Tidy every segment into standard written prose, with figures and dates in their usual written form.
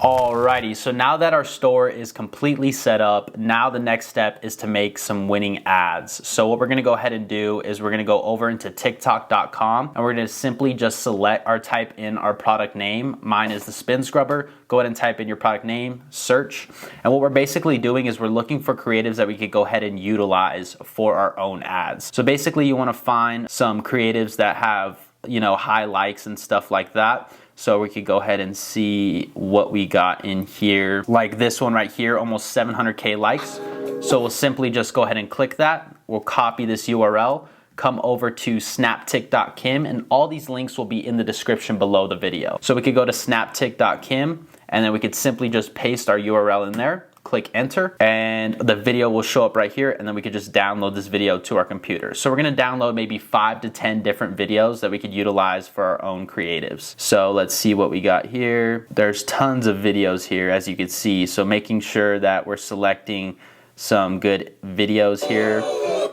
Alrighty, so now that our store is completely set up, now the next step is to make some winning ads. So what we're gonna go ahead and do is we're gonna go over into TikTok.com and we're gonna simply just type in our product name. Mine is the spin scrubber. Go ahead and type in your product name, search. And what we're basically doing is we're looking for creatives that we could go ahead and utilize for our own ads. So basically you wanna find some creatives that have, high likes and stuff like that. So we could go ahead and see what we got in here. Like this one right here, almost 700K likes. So we'll simply just go ahead and click that. We'll copy this URL, come over to snaptik.kim, and all these links will be in the description below the video. So we could go to snaptik.kim, and then we could simply just paste our URL in there. Click enter and the video will show up right here, and then we could just download this video to our computer. So we're gonna download maybe 5 to 10 different videos that we could utilize for our own creatives. So let's see what we got here. There's tons of videos here, as you can see. So making sure that we're selecting some good videos here.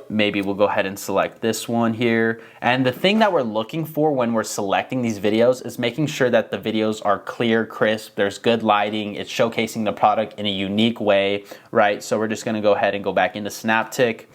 Maybe we'll go ahead and select this one here. And the thing that we're looking for when we're selecting these videos is making sure that the videos are clear, crisp, there's good lighting, it's showcasing the product in a unique way, right? So we're just gonna go ahead and go back into Snaptik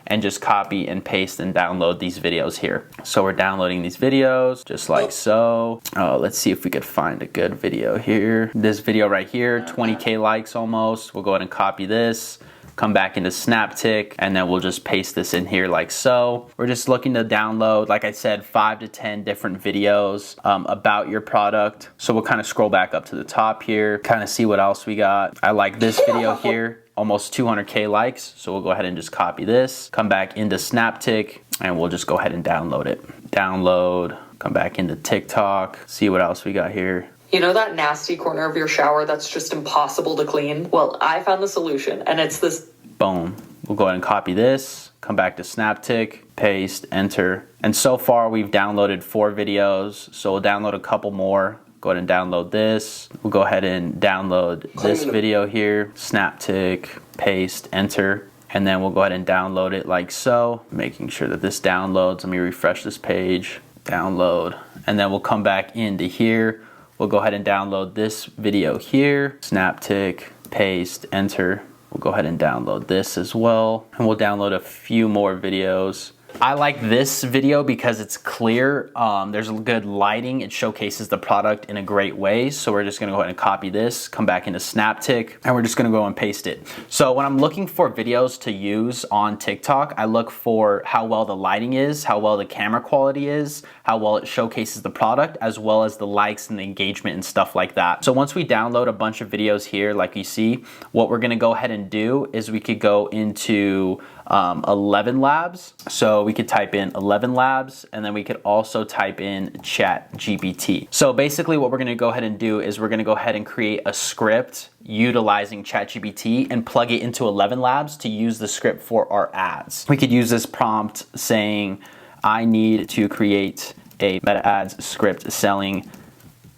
and just copy and paste and download these videos here. So we're downloading these videos just like so. Oh, let's see if we could find a good video here. This video right here, 20K likes almost. We'll go ahead and copy this. Come back into Snaptik, and then we'll just paste this in here like so. We're just looking to download, like I said, 5 to 10 different videos about your product. So we'll kind of scroll back up to the top here, kind of see what else we got. I like this video here, almost 200K likes. So we'll go ahead and just copy this, come back into Snaptik, and we'll just go ahead and download it. Download, come back into TikTok, see what else we got here. You know that nasty corner of your shower that's just impossible to clean? Well, I found the solution, and it's this. Boom. We'll go ahead and copy this, come back to Snaptik, paste, enter. And so far we've downloaded 4 videos, so we'll download a couple more. Go ahead and download this. We'll go ahead and download this video here, Snaptik, paste, enter. And then we'll go ahead and download it like so, making sure that this downloads. Let me refresh this page, download. And then we'll come back into here. We'll go ahead and download this video here, Snaptik, paste, enter. We'll go ahead and download this as well. And we'll download a few more videos. I like this video because it's clear. There's good lighting. It showcases the product in a great way. So we're just gonna go ahead and copy this, come back into Snaptik, and we're just gonna go and paste it. So when I'm looking for videos to use on TikTok, I look for how well the lighting is, how well the camera quality is, how well it showcases the product, as well as the likes and the engagement and stuff like that. So once we download a bunch of videos here, like you see, what we're gonna go ahead and do is we could go into 11 Labs. So we could type in 11 Labs, and then we could also type in ChatGPT. So basically what we're gonna go ahead and do is we're gonna go ahead and create a script utilizing ChatGPT and plug it into 11 Labs to use the script for our ads. We could use this prompt saying, I need to create a meta ads script selling,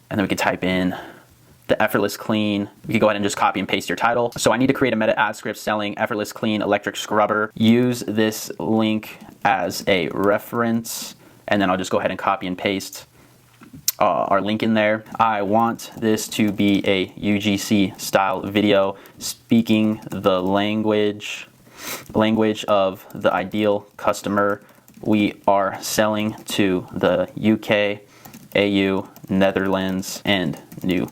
and then we could type in the effortless clean. You can go ahead and just copy and paste your title. So I need to create a meta ad script selling effortless clean electric scrubber. Use this link as a reference, and then I'll just go ahead and copy and paste our link in there. I want this to be a UGC style video speaking the language of the ideal customer. We are selling to the UK, AU, Netherlands, and New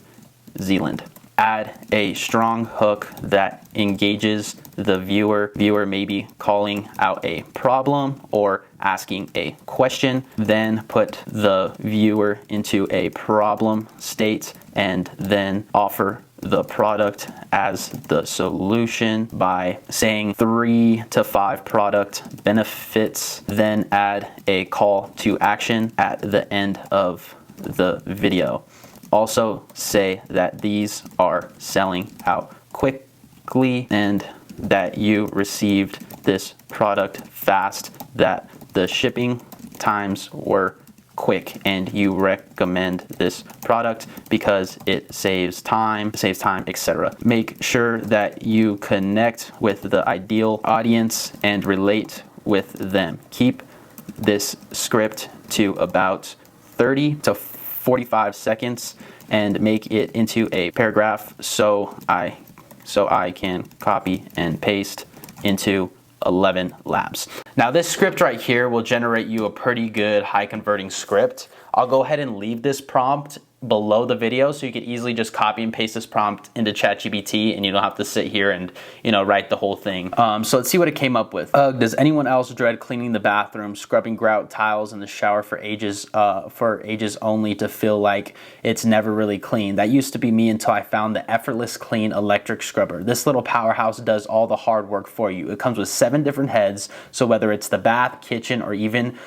Zealand. Add a strong hook that engages the viewer. Viewer may be calling out a problem or asking a question. Then put the viewer into a problem state and then offer the product as the solution by saying 3 to 5 product benefits. Then add a call to action at the end of the video. Also say that these are selling out quickly and that you received this product fast, that the shipping times were quick, and you recommend this product because it saves time, etc. Make sure that you connect with the ideal audience and relate with them. Keep this script to about 30 to 45 seconds and make it into a paragraph so I can copy and paste into 11 labs. Now this script right here will generate you a pretty good high converting script. I'll go ahead and leave this prompt below the video so you could easily just copy and paste this prompt into ChatGPT and you don't have to sit here and write the whole thing. So let's see what it came up with. Does anyone else dread cleaning the bathroom, scrubbing grout tiles in the shower for ages only to feel like it's never really clean? That used to be me until I found the effortless clean electric scrubber. This little powerhouse does all the hard work for you. It comes with 7 different heads, so whether it's the bath, kitchen, or even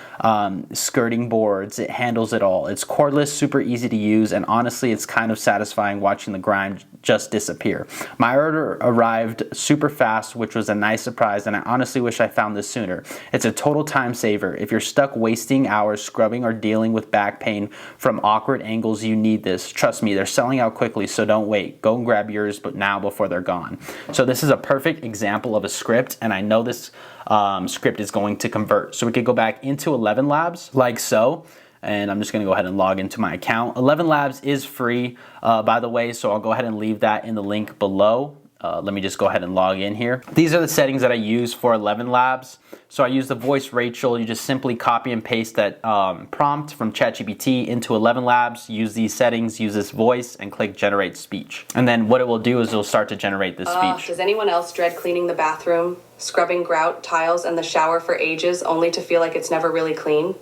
skirting boards, it handles it all. It's cordless, super easy to use, and honestly it's kind of satisfying watching the grime just disappear. My order arrived super fast, which was a nice surprise, and I honestly wish I found this sooner. It's a total time saver. If you're stuck wasting hours scrubbing or dealing with back pain from awkward angles, you need this. Trust me, they're selling out quickly, so don't wait. Go and grab yours, but now before they're gone. So this is a perfect example of a script, and I know this script is going to convert. So we could go back into 11 labs like so. And I'm just going to go ahead and log into my account. 11 Labs is free, by the way, so I'll go ahead and leave that in the link below. Let me just go ahead and log in here. These are the settings that I use for 11 Labs. So I use the voice Rachel. You just simply copy and paste that prompt from ChatGPT into 11 Labs, use these settings, use this voice, and click generate speech. And then what it will do is it'll start to generate this speech. Does anyone else dread cleaning the bathroom, scrubbing grout tiles and the shower for ages only to feel like it's never really clean?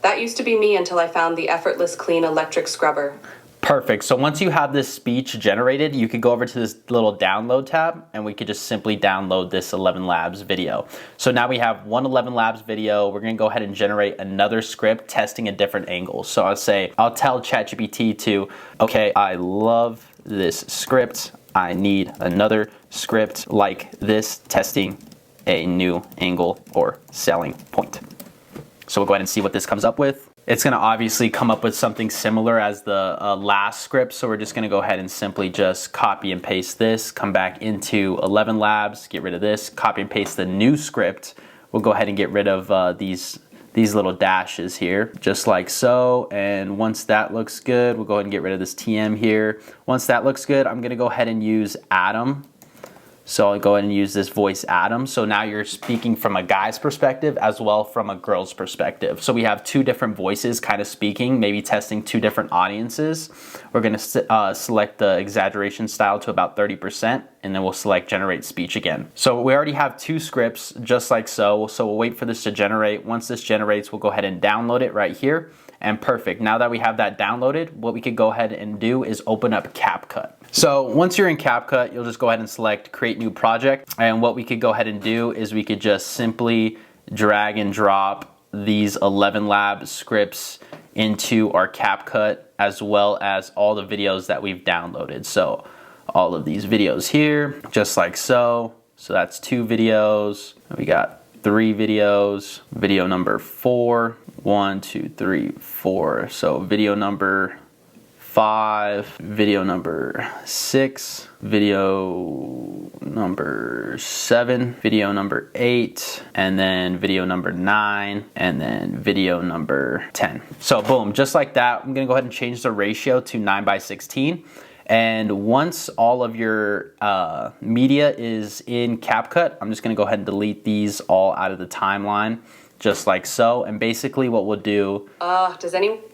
That used to be me until I found the effortless clean electric scrubber. Perfect. So once you have this speech generated, you could go over to this little download tab and we could just simply download this 11 Labs video. So now we have one 11 Labs video. We're going to go ahead and generate another script testing a different angle. So I'll tell ChatGPT to, okay, I love this script. I need another script like this testing a new angle or selling point. So we'll go ahead and see what this comes up with. It's going to obviously come up with something similar as the last script. So we're just going to go ahead and simply just copy and paste this, come back into 11 Labs, get rid of this, copy and paste the new script. We'll go ahead and get rid of these little dashes here, just like so. And once that looks good, we'll go ahead and get rid of this TM here. Once that looks good, I'm going to go ahead and use Adam. So I'll go ahead and use this voice Adam. So now you're speaking from a guy's perspective as well from a girl's perspective. So we have 2 different voices kind of speaking, maybe testing 2 different audiences. We're going to select the exaggeration style to about 30%, and then we'll select generate speech again. So we already have 2 scripts just like so. So we'll wait for this to generate. Once this generates, we'll go ahead and download it right here. And perfect. Now that we have that downloaded, what we could go ahead and do is open up CapCut. So once you're in CapCut, you'll just go ahead and select create new project. And what we could go ahead and do is we could just simply drag and drop these 11 Lab scripts into our CapCut as well as all the videos that we've downloaded. So all of these videos here, just like so. So that's 2 videos. We got 3 videos. Video number 4. 1, 2, 3, 4. So video number 5, video number 6, video number 7, video number 8, and then video number 9, and then video number 10. So boom, just like that. I'm gonna go ahead and change the ratio to 9:16. And once all of your media is in CapCut, I'm just gonna go ahead and delete these all out of the timeline. Just like so. And basically what we'll do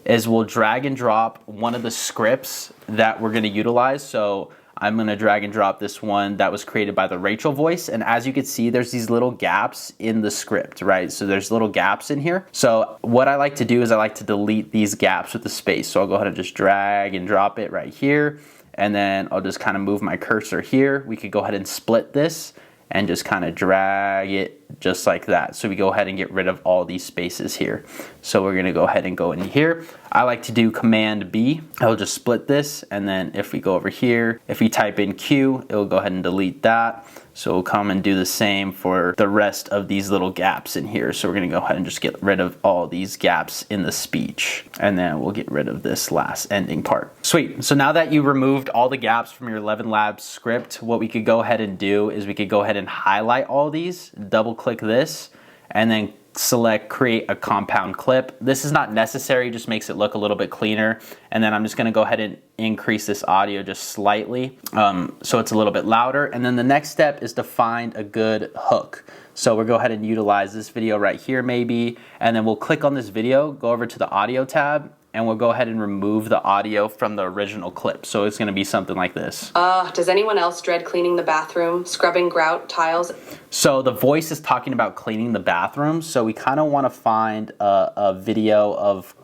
is we'll drag and drop one of the scripts that we're going to utilize. So I'm going to drag and drop this one that was created by the Rachel voice. And as you can see, there's these little gaps in the script, right? So there's little gaps in here. So what I like to do is I like to delete these gaps with the space. So I'll go ahead and just drag and drop it right here. And then I'll just kind of move my cursor here. We could go ahead and split this and just kind of drag it just like that. So we go ahead and get rid of all these spaces here. So we're gonna go ahead and go in here. I like to do Command B. I'll just split this, and then if we go over here, if we type in Q, it will go ahead and delete that. So we'll come and do the same for the rest of these little gaps in here. So we're gonna go ahead and just get rid of all these gaps in the speech. And then we'll get rid of this last ending part. Sweet, so now that you removed all the gaps from your 11 Labs script, what we could go ahead and do is we could go ahead and highlight all these, double click this, and then select create a compound clip. This is not necessary, just makes it look a little bit cleaner. And then I'm just gonna go ahead and increase this audio just slightly so it's a little bit louder. And then the next step is to find a good hook. So we'll go ahead and utilize this video right here maybe, and then we'll click on this video, go over to the audio tab, and we'll go ahead and remove the audio from the original clip. So it's gonna be something like this. Does anyone else dread cleaning the bathroom, scrubbing grout, tiles? So the voice is talking about cleaning the bathroom. So we kind of want to find a video of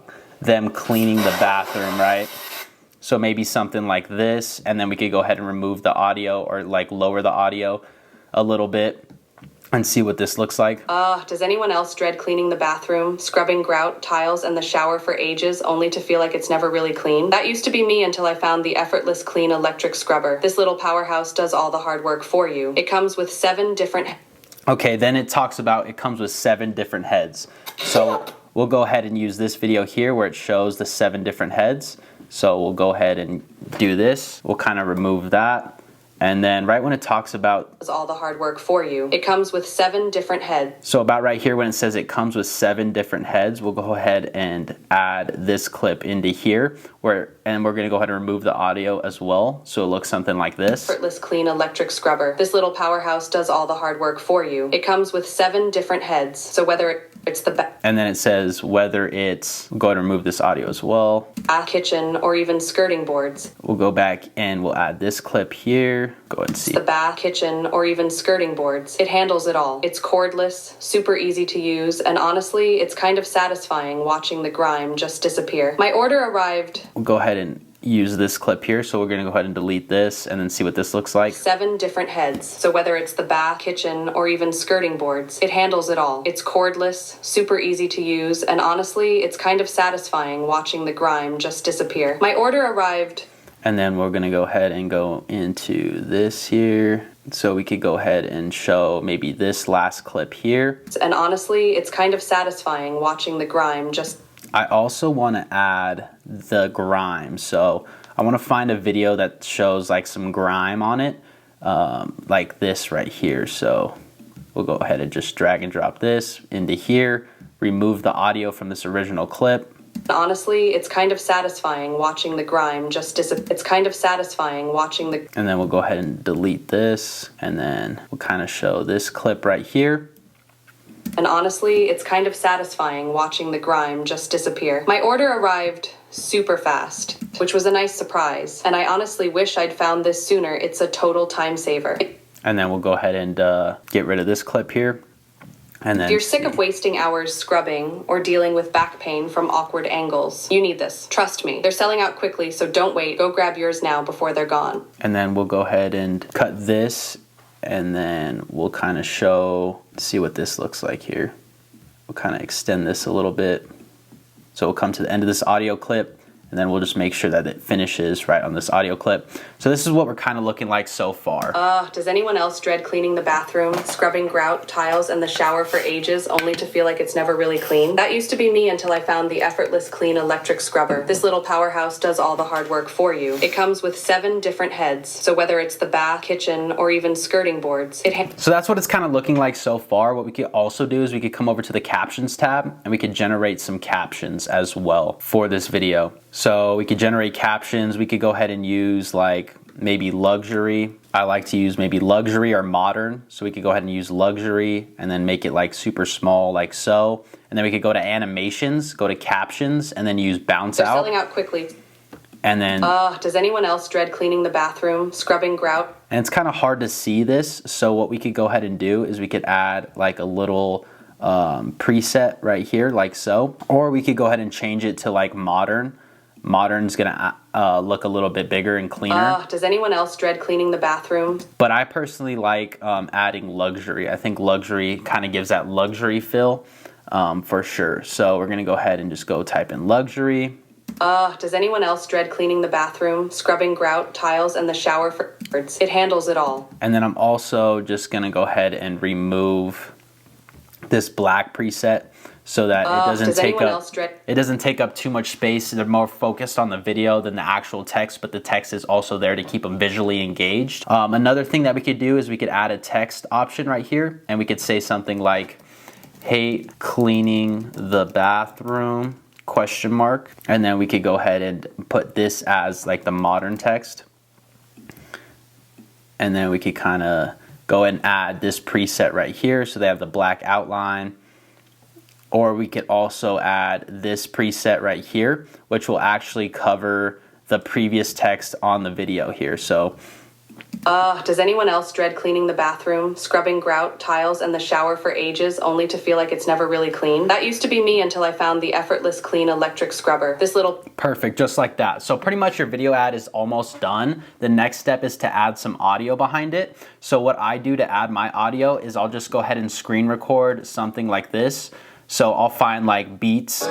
them cleaning the bathroom, right? So maybe something like this, and then we could go ahead and remove the audio or like lower the audio a little bit and see what this looks like. Does anyone else dread cleaning the bathroom, scrubbing grout, tiles, and the shower for ages only to feel like it's never really clean? That used to be me until I found the effortless clean electric scrubber. This little powerhouse does all the hard work for you. It comes with 7 different... Okay, then it talks about it comes with 7 different heads. So we'll go ahead and use this video here where it shows the 7 different heads. So we'll go ahead and do this. We'll kind of remove that. And then right when it talks about does all the hard work for you, it comes with 7 different heads. So about right here when it says it comes with 7 different heads, we'll go ahead and add this clip into here and we're gonna go ahead and remove the audio as well. So it looks something like this. Effortless clean electric scrubber. This little powerhouse does all the hard work for you. It comes with 7 different heads. So whether it's the and then it says whether it's, we'll go ahead and remove this audio as well. Kitchen or even skirting boards. We'll go back and we'll add this clip here. Go ahead and see. The bath, kitchen, or even skirting boards. It handles it all. It's cordless, super easy to use, and honestly, it's kind of satisfying watching the grime just disappear. My order arrived. We'll go ahead and use this clip here, so we're gonna go ahead and delete this and then see what this looks like. 7 different heads. So whether it's the bath, kitchen, or even skirting boards, it handles it all. It's cordless, super easy to use, and honestly, it's kind of satisfying watching the grime just disappear. My order arrived. And then we're gonna go ahead and go into this here. So we could go ahead and show maybe this last clip here. And honestly, it's kind of satisfying watching the grime just... I also wanna add the grime. So I wanna find a video that shows like some grime on it, like this right here. So we'll go ahead and just drag and drop this into here, remove the audio from this original clip. Honestly, it's kind of satisfying watching the grime just disappear. It's kind of satisfying watching the... And then we'll go ahead and delete this, and then we'll kind of show this clip right here. And honestly, it's kind of satisfying watching the grime just disappear. My order arrived super fast, which was a nice surprise. And I honestly wish I'd found this sooner. It's a total time saver. And then we'll go ahead and get rid of this clip here. And then if you're sick of wasting hours scrubbing or dealing with back pain from awkward angles, you need this. Trust me. They're selling out quickly, so don't wait. Go grab yours now before they're gone. And then we'll go ahead and cut this, and then we'll kind of see what this looks like here. We'll kind of extend this a little bit. So we'll come to the end of this audio clip, and then we'll just make sure that it finishes right on this audio clip. So this is what we're kind of looking like so far. Does anyone else dread cleaning the bathroom, scrubbing grout, tiles, and the shower for ages only to feel like it's never really clean? That used to be me until I found the effortless clean electric scrubber. This little powerhouse does all the hard work for you. It comes with 7 different heads. So whether it's the bath, kitchen, or even skirting boards, so that's what it's kind of looking like so far. What we could also do is we could come over to the captions tab, and we could generate some captions as well for this video. So we could generate captions. We could go ahead and use like maybe luxury. I like to use maybe luxury or modern. So we could go ahead and use luxury and then make it like super small like so. And then we could go to animations, go to captions, and then use bounce out. They're selling out quickly. And then does anyone else dread cleaning the bathroom, scrubbing grout? And it's kind of hard to see this. So what we could go ahead and do is we could add like a little preset right here like so. Or we could go ahead and change it to like modern. Modern's gonna look a little bit bigger and cleaner. Does anyone else dread cleaning the bathroom? But I personally like adding luxury. I think luxury kind of gives that luxury feel for sure. So we're gonna go ahead and just go type in luxury. Does anyone else dread cleaning the bathroom, scrubbing grout, tiles, and the shower for birds? It handles it all. And then I'm also just gonna go ahead and remove this black preset, so that it doesn't take up too much space. They're more focused on the video than the actual text, but the text is also there to keep them visually engaged. Another thing that we could do is we could add a text option right here, and we could say something like, hate cleaning the bathroom, question mark. And then we could go ahead and put this as like the modern text. And then we could kind of go ahead and add this preset right here so they have the black outline. Or we could also add this preset right here, which will actually cover the previous text on the video here. So does anyone else dread cleaning the bathroom, scrubbing grout, tiles, and the shower for ages only to feel like it's never really clean? That used to be me until I found the effortless clean electric scrubber. This little... Perfect, just like that. So pretty much your video ad is almost done. The next step is to add some audio behind it. So what I do to add my audio is I'll just go ahead and screen record something like this. So I'll find like beats.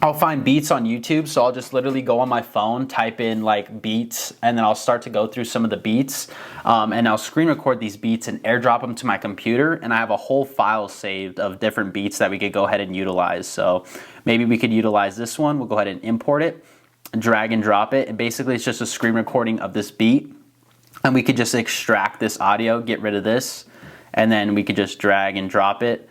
I'll find beats on YouTube, so I'll just literally go on my phone, type in like beats, and then I'll start to go through some of the beats, and I'll screen record these beats and airdrop them to my computer, and I have a whole file saved of different beats that we could go ahead and utilize. So maybe we could utilize this one. We'll go ahead and import it, drag and drop it, and basically it's just a screen recording of this beat, and we could just extract this audio, get rid of this, and then we could just drag and drop it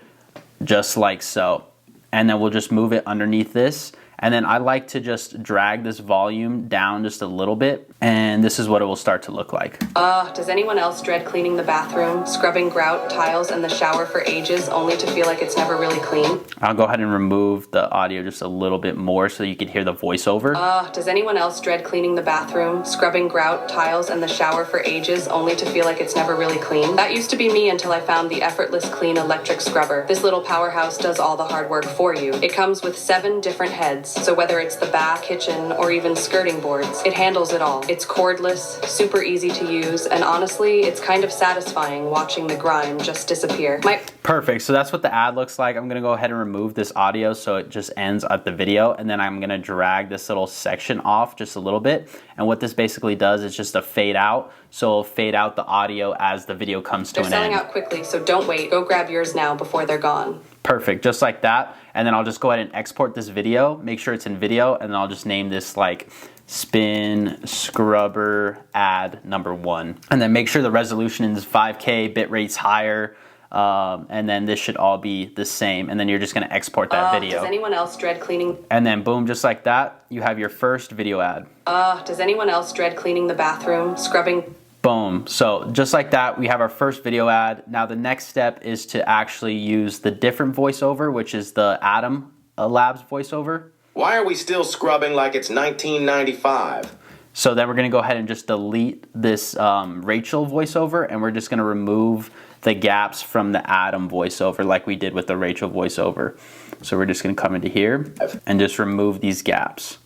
just like so. And then we'll just move it underneath this. And then I like to just drag this volume down just a little bit, and this is what it will start to look like. Does anyone else dread cleaning the bathroom, scrubbing grout, tiles, and the shower for ages only to feel like it's never really clean? I'll go ahead and remove the audio just a little bit more so you can hear the voiceover. Does anyone else dread cleaning the bathroom, scrubbing grout, tiles, and the shower for ages only to feel like it's never really clean? That used to be me until I found the effortless clean electric scrubber. This little powerhouse does all the hard work for you. It comes with 7 different heads. So whether it's the bath, kitchen, or even skirting boards, it handles it all. It's cordless, super easy to use, and honestly, it's kind of satisfying watching the grime just disappear. Perfect, so that's what the ad looks like. I'm gonna go ahead and remove this audio so it just ends at the video, and then I'm gonna drag this little section off just a little bit. And what this basically does is just a fade out, so it'll fade out the audio as the video comes to an end. They're selling out quickly, so don't wait. Go grab yours now before they're gone. Perfect, just like that. And then I'll just go ahead and export this video, make sure it's in video, and then I'll just name this like spin scrubber ad number 1. And then make sure the resolution is 5K, bit rate's higher, and then this should all be the same. And then you're just gonna export that video. Does anyone else dread cleaning? And then boom, just like that, you have your first video ad. Does anyone else dread cleaning the bathroom, scrubbing? Boom. So just like that, we have our first video ad. Now the next step is to actually use the different voiceover, which is the Atom Labs voiceover. Why are we still scrubbing like it's 1995? So then we're gonna go ahead and just delete this Rachel voiceover, and we're just gonna remove the gaps from the Atom voiceover like we did with the Rachel voiceover. So we're just gonna come into here and just remove these gaps.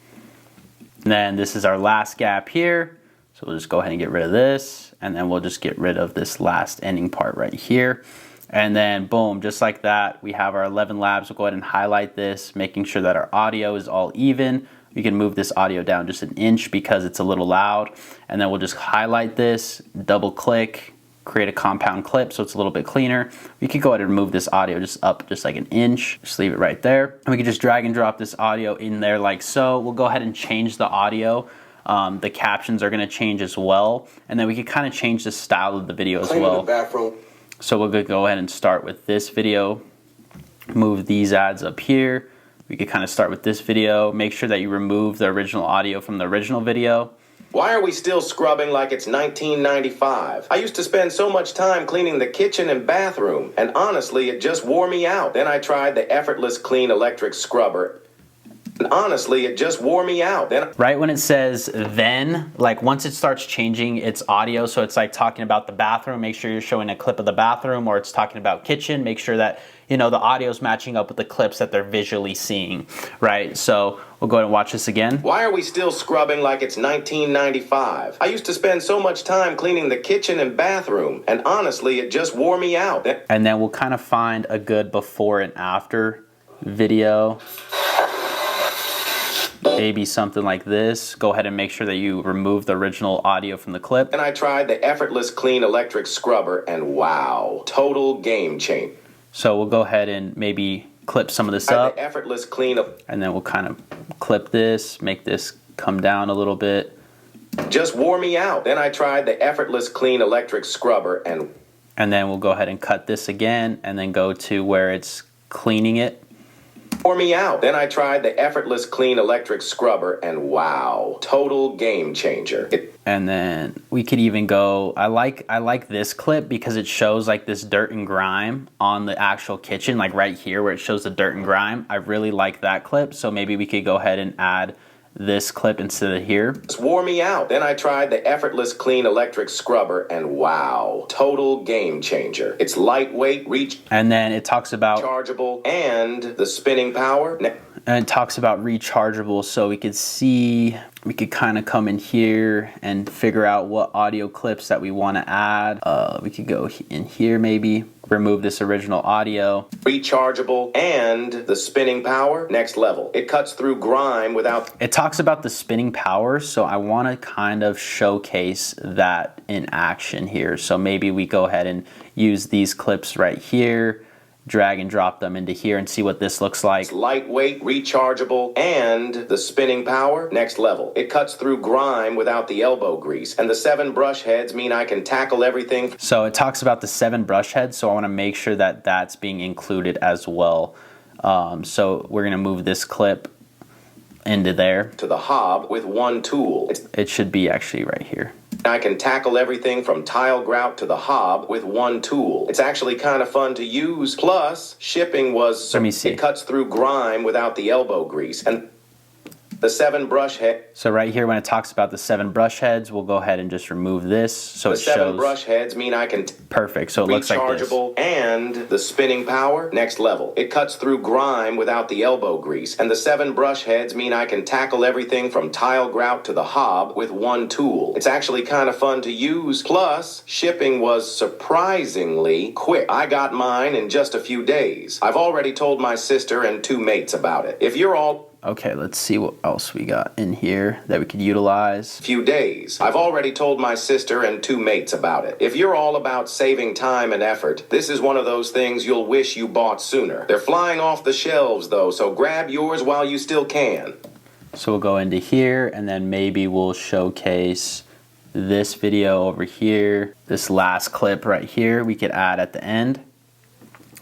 And then this is our last gap here. So we'll just go ahead and get rid of this, and then we'll just get rid of this last ending part right here. And then boom, just like that, we have our 11 labs. We'll go ahead and highlight this, making sure that our audio is all even. We can move this audio down just an inch because it's a little loud. And then we'll just highlight this, double click, create a compound clip so it's a little bit cleaner. We could go ahead and move this audio just up just like an inch, just leave it right there. And we can just drag and drop this audio in there like so. We'll go ahead and change the audio. The captions are going to change as well, and then we can kind of change the style of the video as well. So we'll go ahead and start with this video, move these ads up here. We could kind of start with this video, make sure that you remove the original audio from the original video. Why are we still scrubbing like it's 1995? I used to spend so much time cleaning the kitchen and bathroom, and honestly, it just wore me out. Then I tried the effortless clean electric scrubber. And honestly, it just wore me out. Right when it says then, like once it starts changing its audio, so it's like talking about the bathroom, make sure you're showing a clip of the bathroom, or it's talking about kitchen, make sure that, you know, the audio is matching up with the clips that they're visually seeing, right? So we'll go ahead and watch this again. Why are we still scrubbing like it's 1995? I used to spend so much time cleaning the kitchen and bathroom, and honestly, it just wore me out. And then we'll kind of find a good before and after video. Maybe something like this. Go ahead and make sure that you remove the original audio from the clip. And I tried the effortless clean electric scrubber, and wow, total game change. So we'll go ahead and maybe clip some of this up. The effortless clean, and then we'll kind of clip this, make this come down a little bit. Just wore me out. Then I tried the effortless clean electric scrubber, and And then we'll go ahead and cut this again and then go to where it's cleaning it. Wore me out. Then I tried the effortless clean electric scrubber and wow, total game changer. And then we could even go, I like this clip because it shows like this dirt and grime on the actual kitchen, like right here where it shows the dirt and grime. I really like that clip. So maybe we could go ahead and add this clip instead of here. This wore me out. Then I tried the effortless clean electric scrubber and wow, total game changer. It's lightweight, and then it talks about rechargeable, and the spinning power. And it talks about rechargeable, so we could see, we could kind of come in here and figure out what audio clips that we want to add. We could go in here maybe, remove this original audio. Rechargeable, and the spinning power, next level. It cuts through grime without... It talks about the spinning power, so I want to kind of showcase that in action here. So maybe we go ahead and use these clips right here, drag and drop them into here and see what this looks like. It's lightweight, rechargeable, and the spinning power, next level. It cuts through grime without the elbow grease, and the 7 brush heads mean I can tackle everything. So it talks about the 7 brush heads, so I want to make sure that that's being included as well. So we're going to move this clip into there. To the hob with one tool. It should be actually right here. I can tackle everything from tile grout to the hob with one tool. It's actually kind of fun to use. Plus, shipping was... Let me see. It cuts through grime without the elbow grease. And the 7 brush head. So right here when it talks about the 7 brush heads, we'll go ahead and just remove this so it shows. The 7 brush heads mean I can... Perfect, so it looks like this. Rechargeable, and the spinning power, next level. It cuts through grime without the elbow grease. And the 7 brush heads mean I can tackle everything from tile grout to the hob with one tool. It's actually kind of fun to use. Plus, shipping was surprisingly quick. I got mine in just a few days. I've already told my sister and 2 mates about it. If you're all... Okay, let's see what else we got in here that we could utilize. Few days. I've already told my sister and 2 mates about it. If you're all about saving time and effort, this is one of those things you'll wish you bought sooner. They're flying off the shelves though, so grab yours while you still can. So we'll go into here and then maybe we'll showcase this video over here. This last clip right here we could add at the end,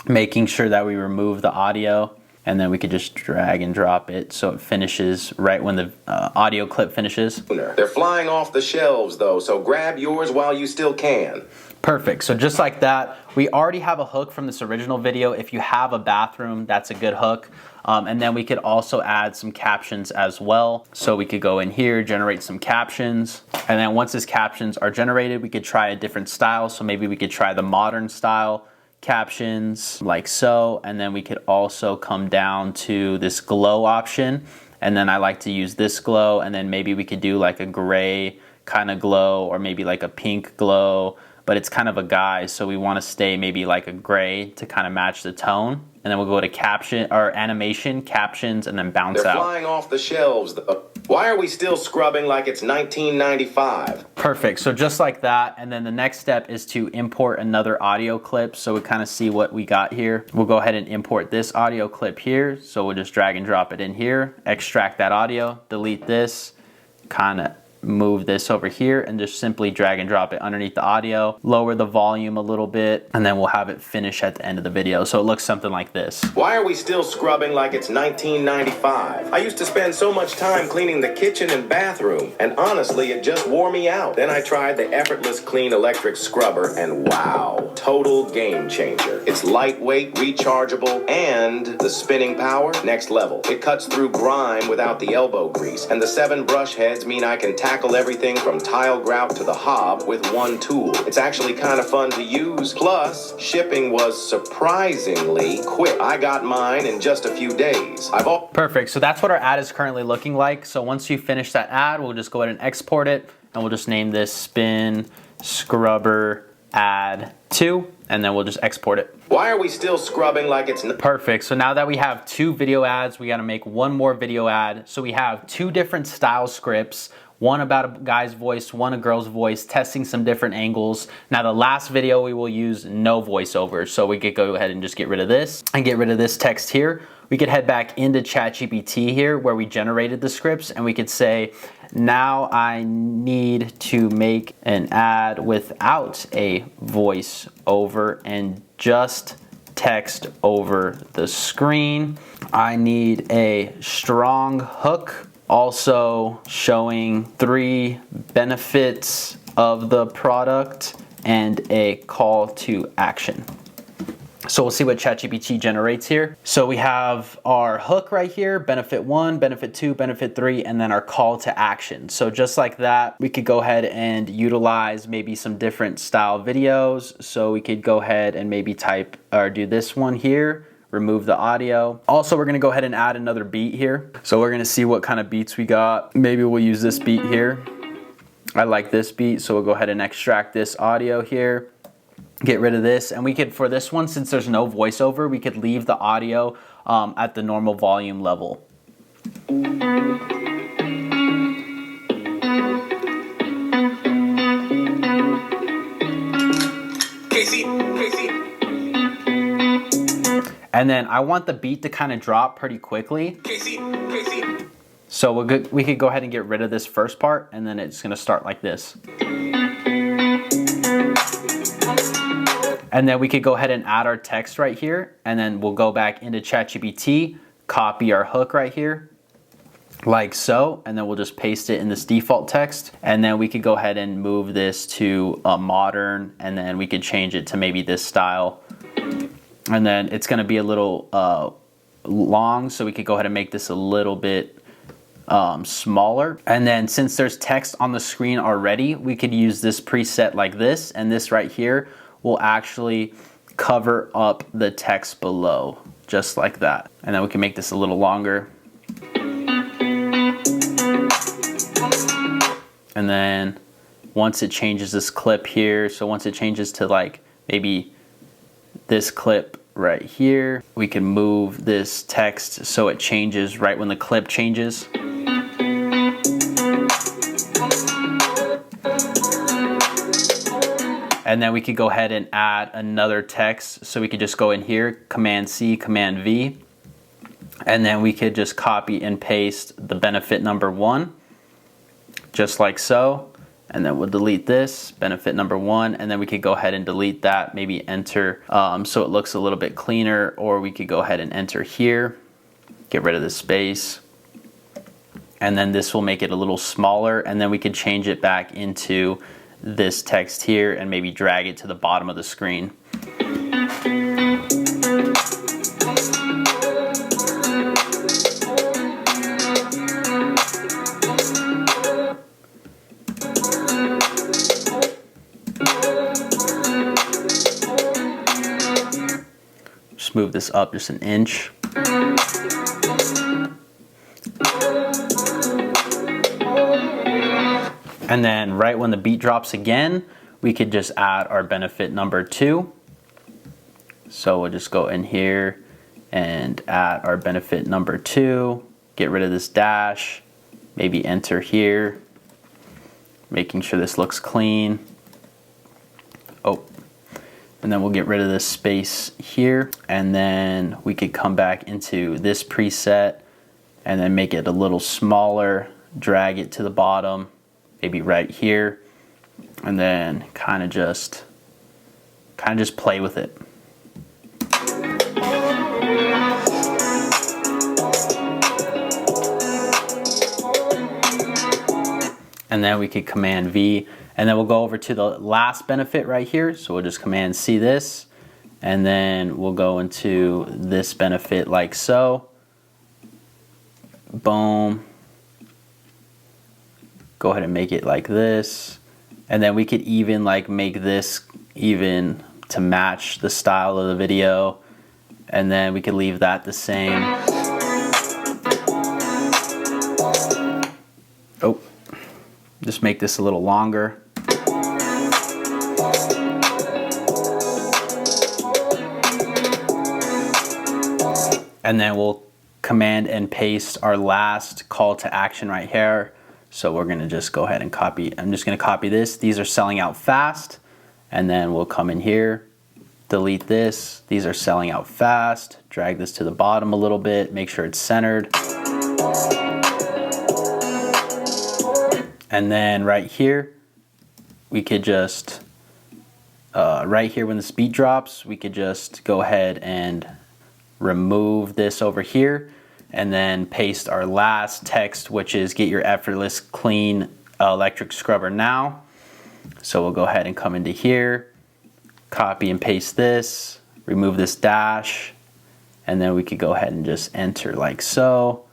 making sure that we remove the audio. And then we could just drag and drop it so it finishes right when the audio clip finishes. They're flying off the shelves though, so grab yours while you still can. Perfect, so just like that, we already have a hook from this original video. If you have a bathroom, that's a good hook. And then we could also add some captions as well. So we could go in here, generate some captions. And then once these captions are generated, we could try a different style. So maybe we could try the modern style captions like so, and then we could also come down to this glow option, and then I like to use this glow, and then maybe we could do like a gray kind of glow or maybe like a pink glow, but it's kind of a guise, so we want to stay maybe like a gray to kind of match the tone. And then we'll go to caption or animation, captions, and then bounce out. They're flying off the shelves. Why are we still scrubbing like it's 1995? Perfect, so just like that, and then the next step is to import another audio clip so we kind of see what we got here. We'll go ahead and import this audio clip here, so we'll just drag and drop it in here, extract that audio, delete this, kind of move this over here and just simply drag and drop it underneath the audio, lower the volume a little bit, and then we'll have it finish at the end of the video. So it looks something like this. Why are we still scrubbing like it's 1995? I used to spend so much time cleaning the kitchen and bathroom, and honestly, it just wore me out. Then I tried the effortless clean electric scrubber, and wow, total game changer. It's lightweight, rechargeable, and the spinning power, next level. It cuts through grime without the elbow grease, and the 7 brush heads mean I can tackle everything from tile grout to the hob with one tool. It's actually kind of fun to use. Plus, shipping was surprisingly quick. I got mine in just a few days. Perfect, so that's what our ad is currently looking like. So once you finish that ad, we'll just go ahead and export it, and we'll just name this Spin Scrubber Ad 2, and then we'll just export it. Why are we still scrubbing like it's... Perfect, so now that we have 2 video ads, we gotta make 1 more video ad. So we have 2 different style scripts, one about a guy's voice, one a girl's voice, testing some different angles. Now the last video we will use no voiceover, so we could go ahead and just get rid of this and get rid of this text here. we could head back into ChatGPT here where we generated the scripts, and we could say, now I need to make an ad without a voice over and just text over the screen. I need a strong hook, also showing 3 benefits of the product and a call to action. So we'll see what ChatGPT generates here. So we have our hook right here, benefit 1, benefit 2, benefit 3, and then our call to action. So just like that, we could go ahead and utilize maybe some different style videos. So we could go ahead and maybe type or do this one here, remove the audio. Also, we're gonna go ahead and add another beat here. So we're gonna see what kind of beats we got. Maybe we'll use this beat here. I like this beat, so we'll go ahead and extract this audio here. Get rid of this, and we could, for this one, since there's no voiceover, we could leave the audio at the normal volume level. And then I want the beat to kind of drop pretty quickly. So we could go ahead and get rid of this first part, and then it's gonna start like this. And then we could go ahead and add our text right here, and then we'll go back into ChatGPT, copy our hook right here, like so, and then we'll just paste it in this default text. And then we could go ahead and move this to a modern, and then we could change it to maybe this style. And then it's gonna be a little long, so we could go ahead and make this a little bit smaller. And then since there's text on the screen already, we could use this preset like this, and this right here will actually cover up the text below, just like that. And then we can make this a little longer. And then once it changes this clip here, so once it changes to like maybe this clip right here, we can move this text so it changes right when the clip changes. And then we could go ahead and add another text. So we could just go in here, Command C, Command V, and then we could just copy and paste the benefit number 1, just like so. And then we'll delete this, benefit number 1, and then we could go ahead and delete that, maybe enter so it looks a little bit cleaner, or we could go ahead and enter here, get rid of the space. And then this will make it a little smaller, and then we could change it back into this text here and maybe drag it to the bottom of the screen. Just move this up just an inch. And then right when the beat drops again, we could just add our benefit number 2. So we'll just go in here and add our benefit number 2, get rid of this dash, maybe enter here, making sure this looks clean. Oh, and then we'll get rid of this space here, and then we could come back into this preset and then make it a little smaller, drag it to the bottom, maybe right here, and then kind of just play with it. And then we could Command V, and then we'll go over to the last benefit right here. So we'll just Command C this, and then we'll go into this benefit like so. Boom. Go ahead and make it like this, and then we could even like make this even to match the style of the video, and then we could leave that the same. Oh, just make this a little longer. And then we'll Command and paste our last call to action right here. So we're gonna just go ahead and copy. I'm just gonna copy this. These are selling out fast. And then we'll come in here delete this. These are selling out fast. Drag this to the bottom a little bit, make sure it's centered. And then right here, we could just, right here when the speed drops, we could just go ahead and remove this over here and then paste our last text, which is get your effortless clean electric scrubber now. So we'll go ahead and come into here, copy and paste this, remove this dash, and then we could go ahead and just enter like so,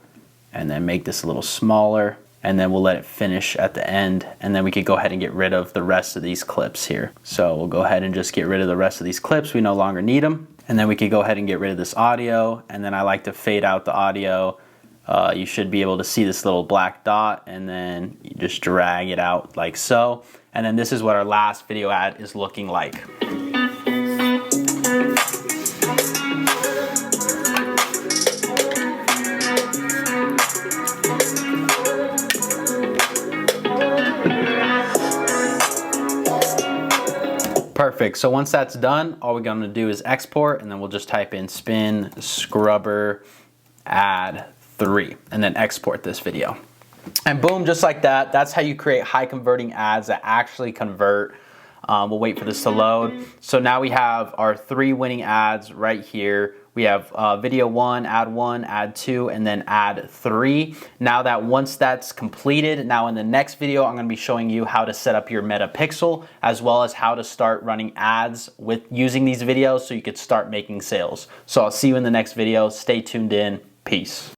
and then make this a little smaller, and then we'll let it finish at the end, and then we could go ahead and get rid of the rest of these clips here. So we'll go ahead and just get rid of the rest of these clips. We no longer need them. And then we could go ahead and get rid of this audio, and then I like to fade out the audio. You should be able to see this little black dot, and then you just drag it out like so. And then this is what our last video ad is looking like. Perfect. So once that's done, all we're going to do is export, and then we'll just type in spin scrubber ad 3 and then export this video. And boom, just like that, that's how you create high converting ads that actually convert. We'll wait for this to load. So now we have our 3 winning ads right here. We have video 1, ad 2, and then ad 3. Now that once that's completed, now in the next video, I'm gonna be showing you how to set up your meta pixel, as well as how to start running ads with using these videos so you could start making sales. So I'll see you in the next video. Stay tuned in. Peace.